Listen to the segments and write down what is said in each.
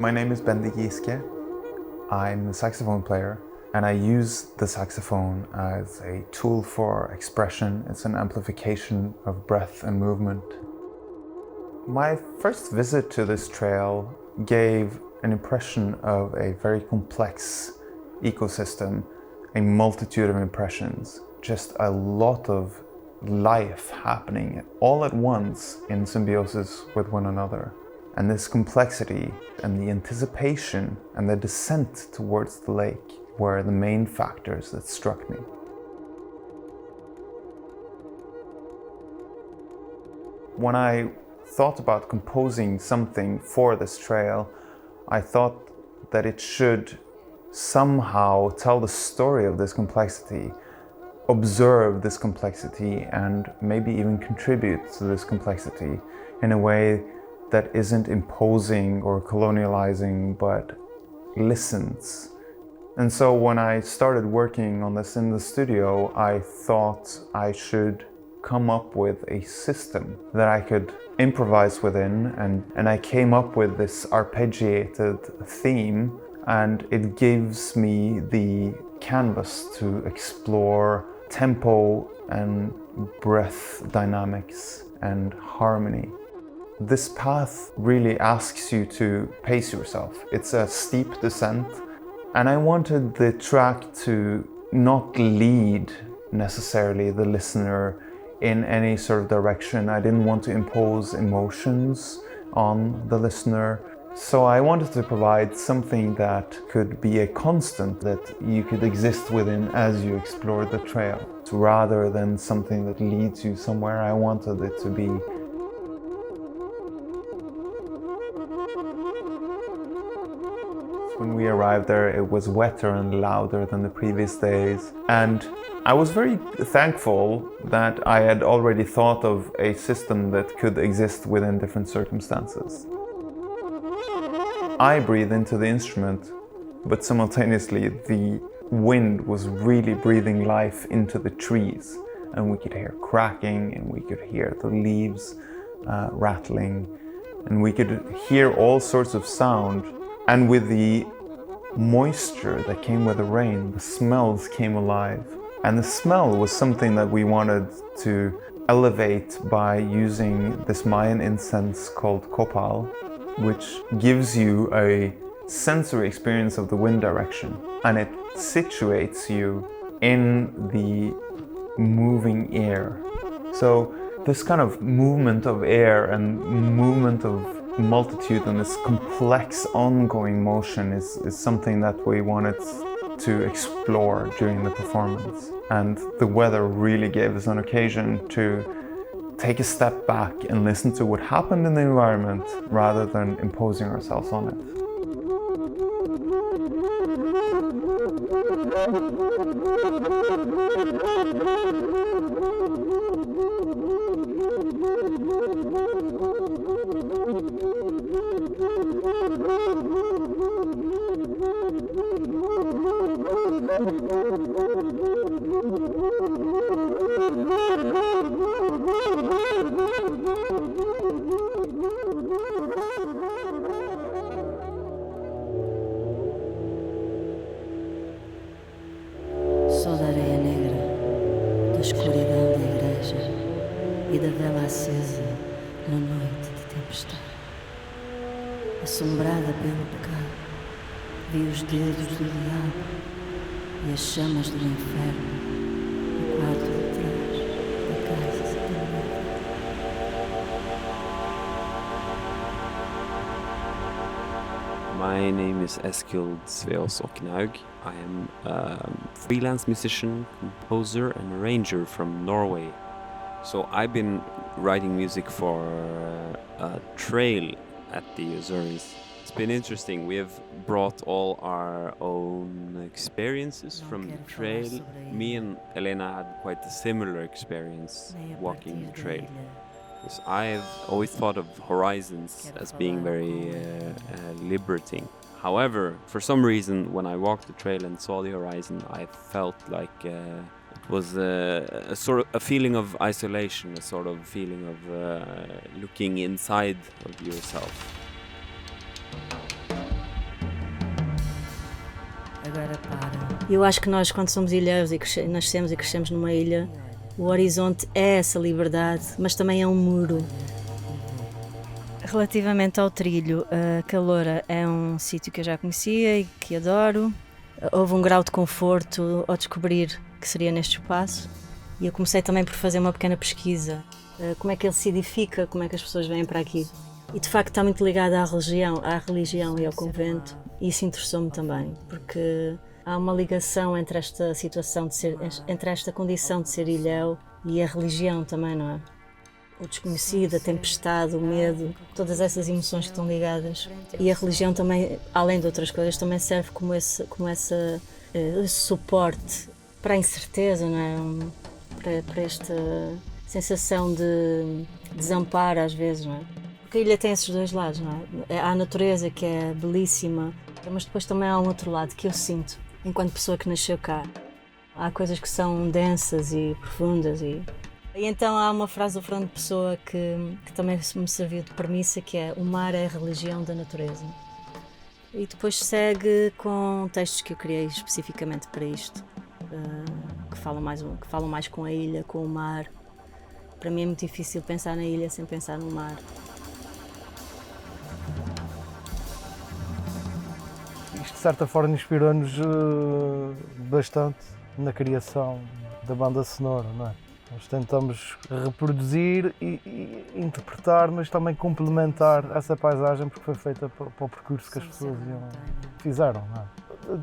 My name is Bendik Giske. I'm a saxophone player and I use the saxophone as a tool for expression. It's an amplification of breath and movement. My first visit to this trail gave an impression of a very complex ecosystem, a multitude of impressions, just a lot of life happening all at once in symbiosis with one another. And this complexity and the anticipation and the descent towards the lake were the main factors that struck me. When I thought about composing something for this trail, I thought that it should somehow tell the story of this complexity, observe this complexity, and maybe even contribute to this complexity in a way that isn't imposing or colonializing, but listens. And so when I started working on this in the studio, I thought I should come up with a system that I could improvise within, and I came up with this arpeggiated theme, and it gives me the canvas to explore tempo and breath dynamics and harmony. This path really asks you to pace yourself. It's a steep descent, and I wanted the track to not lead necessarily the listener in any sort of direction. I didn't want to impose emotions on the listener. So I wanted to provide something that could be a constant that you could exist within as you explore the trail. So rather than something that leads you somewhere, I wanted it to be when we arrived there, it was wetter and louder than the previous days. And I was very thankful that I had already thought of a system that could exist within different circumstances. I breathed into the instrument, but simultaneously the wind was really breathing life into the trees. And we could hear cracking, and we could hear the leaves rattling, and we could hear all sorts of sound. And with the moisture that came with the rain, the smells came alive. And the smell was something that we wanted to elevate by using this Mayan incense called copal, which gives you a sensory experience of the wind direction. And it situates you in the moving air. So this kind of movement of air and movement of multitude and this complex ongoing motion is something that we wanted to explore during the performance. And the weather really gave us an occasion to take a step back and listen to what happened in the environment rather than imposing ourselves on it. Sou da areia negra, da escuridão da igreja e da vela acesa na noite de tempestade. Assombrada pelo pecado, vi os dedos do diabo e as chamas do inferno no quarto de trás da casa separada. My name is Eskil Sveos Oknaug. I am a freelance musician, composer and arranger from Norway. So I've been writing music for a trail at the Azores. It's been interesting. We have brought all our own experiences from the trail. Me and Elena had quite a similar experience walking the trail. Because I've always thought of horizons as being very liberating. However, for some reason, when I walked the trail and saw the horizon, I felt like it was a sort of a feeling of isolation, a sort of feeling of looking inside of yourself. agora para. Eu acho que nós, quando somos ilhéus e nascemos e crescemos numa ilha, o horizonte é essa liberdade, mas também é um muro. Relativamente ao trilho, a Caloura é um sítio que eu já conhecia e que adoro. Houve um grau de conforto ao descobrir que seria neste espaço e eu comecei também por fazer uma pequena pesquisa. Como é que ele se edifica, como é que as pessoas vêm para aqui. E de facto está muito ligado à religião e ao convento, e isso interessou-me também, porque há uma ligação entre esta situação de ser, entre esta condição de ser ilhéu e a religião também, não é? O desconhecido, a tempestade, o medo, todas essas emoções que estão ligadas. E a religião também, além de outras coisas, também serve como esse suporte para a incerteza, não é? Para esta sensação de desamparo às vezes, não é? Porque a ilha tem esses dois lados, não é? Há a natureza que é belíssima, mas depois também há um outro lado que eu sinto, enquanto pessoa que nasceu cá. Há coisas que são densas e profundas e então há uma frase do Fernando Pessoa que também me serviu de premissa, que é: o mar é a religião da natureza. E depois segue com textos que eu criei especificamente para isto, que falam mais com a ilha, com o mar. Para mim é muito difícil pensar na ilha sem pensar no mar. Isto de certa forma inspirou-nos bastante na criação da banda sonora, não é? Nós tentamos reproduzir e interpretar, mas também complementar essa paisagem porque foi feita para o percurso que as pessoas fizeram. Não é?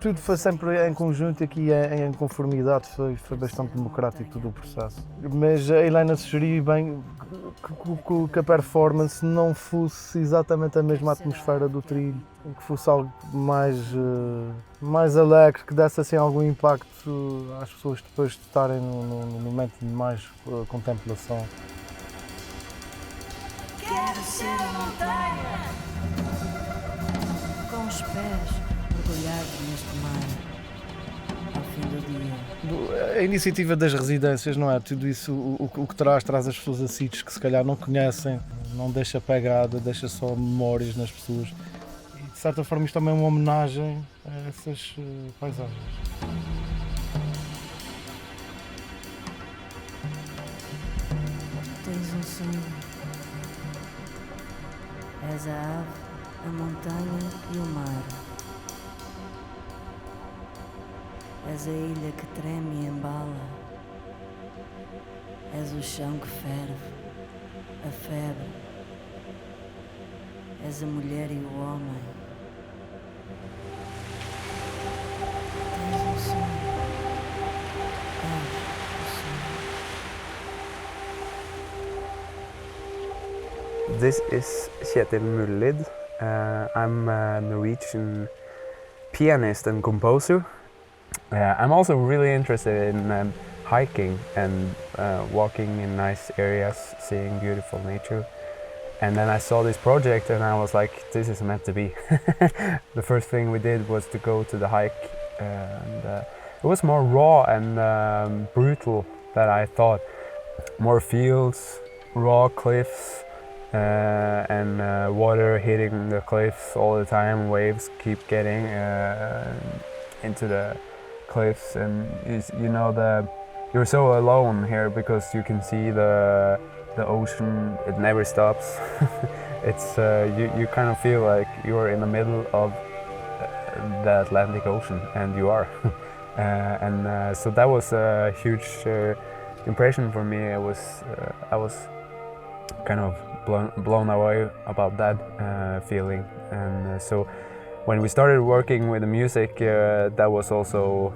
Tudo foi sempre em conjunto e aqui em conformidade, foi bastante democrático todo o processo. Mas a Helena sugeriu bem que a performance não fosse exatamente a mesma atmosfera do trilho, que fosse algo mais alegre, que desse assim algum impacto às pessoas depois de estarem no momento de mais contemplação. Quero ser a montanha, com os pés mergulhados neste mar, ao fim do dia. A iniciativa das residências, não é? Tudo isso, o que traz as pessoas a sítios que se calhar não conhecem, não deixa pegada, deixa só memórias nas pessoas. E de certa forma isto também é uma homenagem a essas paisagens. Tens um sonho. És a ave, a montanha e o mar. És a ilha que treme e embala. És o chão que ferve, a febre. És a mulher e o homem. Tens um sonho. És o sonho. This is Kjetil Mullid. I'm a Norwegian pianist and composer. I'm also really interested in hiking and walking in nice areas, seeing beautiful nature. And then I saw this project and I was like, this is meant to be. The first thing we did was to go to the hike, and it was more raw and brutal than I thought. More fields, raw cliffs, and water hitting the cliffs all the time. Waves keep getting into the cliffs, and you're so alone here because you can see the ocean. It never stops. It's you kind of feel like you're in the middle of the Atlantic Ocean, and you are. So that was a huge impression for me. I was kind of blown away about that feeling, and so when we started working with the music, that was also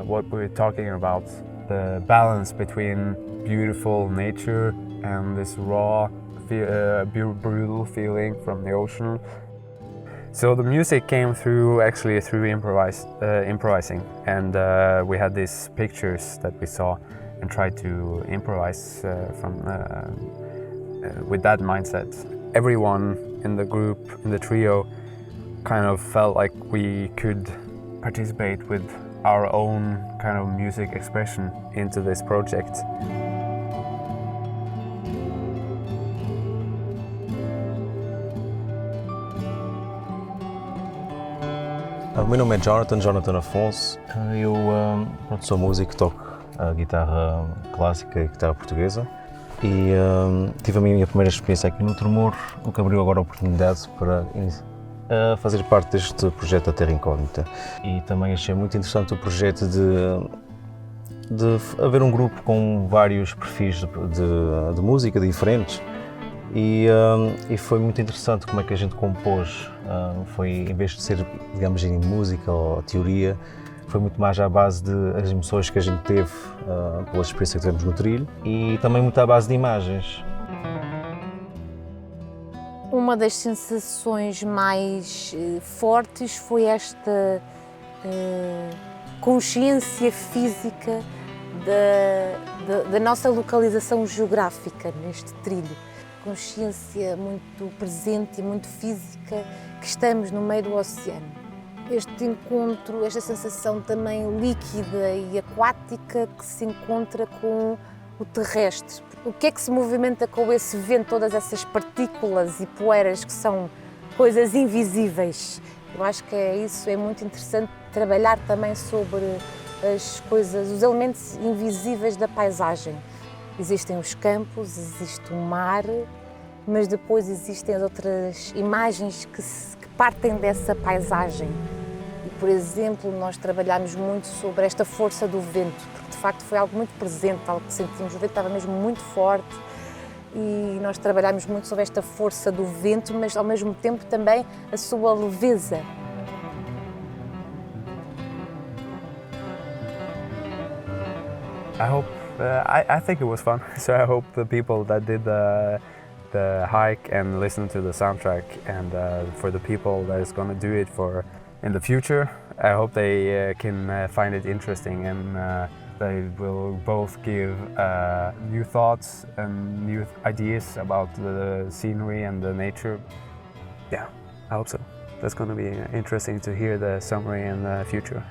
what we were talking about, the balance between beautiful nature and this raw, brutal feeling from the ocean. So the music came through improvising, and we had these pictures that we saw and tried to improvise with that mindset. Everyone in the group, in the trio, kind of felt like we could participate with our own kind of music expression into this project. O meu nome é Jonathan Afonso. Eu sou músico, toco a guitarra clássica e guitarra portuguesa e tive a minha primeira experiência aqui no Tremor, o que abriu agora a oportunidade para fazer parte deste projeto da Terra Incógnita. E também achei muito interessante o projeto de haver um grupo com vários perfis de música diferentes. E foi muito interessante como é que a gente compôs. Foi, em vez de ser, digamos, em música ou teoria, foi muito mais à base das emoções que a gente teve pela experiência que tivemos no trilho e também muito à base de imagens. Uma das sensações mais fortes foi esta consciência física da nossa localização geográfica neste trilho. Consciência muito presente e muito física que estamos no meio do oceano. Este encontro, esta sensação também líquida e aquática que se encontra com o terrestre. O que é que se movimenta com esse vento, todas essas partículas e poeiras que são coisas invisíveis? Eu acho que isso, é muito interessante trabalhar também sobre as coisas, os elementos invisíveis da paisagem. Existem os campos, existe o mar, mas depois existem as outras imagens que partem dessa paisagem. E, por exemplo, nós trabalhamos muito sobre esta força do vento, porque de facto foi algo muito presente, algo que sentimos. O vento estava mesmo muito forte e nós trabalhamos muito sobre esta força do vento, mas ao mesmo tempo também a sua leveza. I think it was fun, so I hope the people that did the hike and listen to the soundtrack, and for the people that is going to do it in the future, I hope they can find it interesting, and they will both give new thoughts and new ideas about the scenery and the nature. Yeah, I hope so. That's going to be interesting to hear the summary in the future.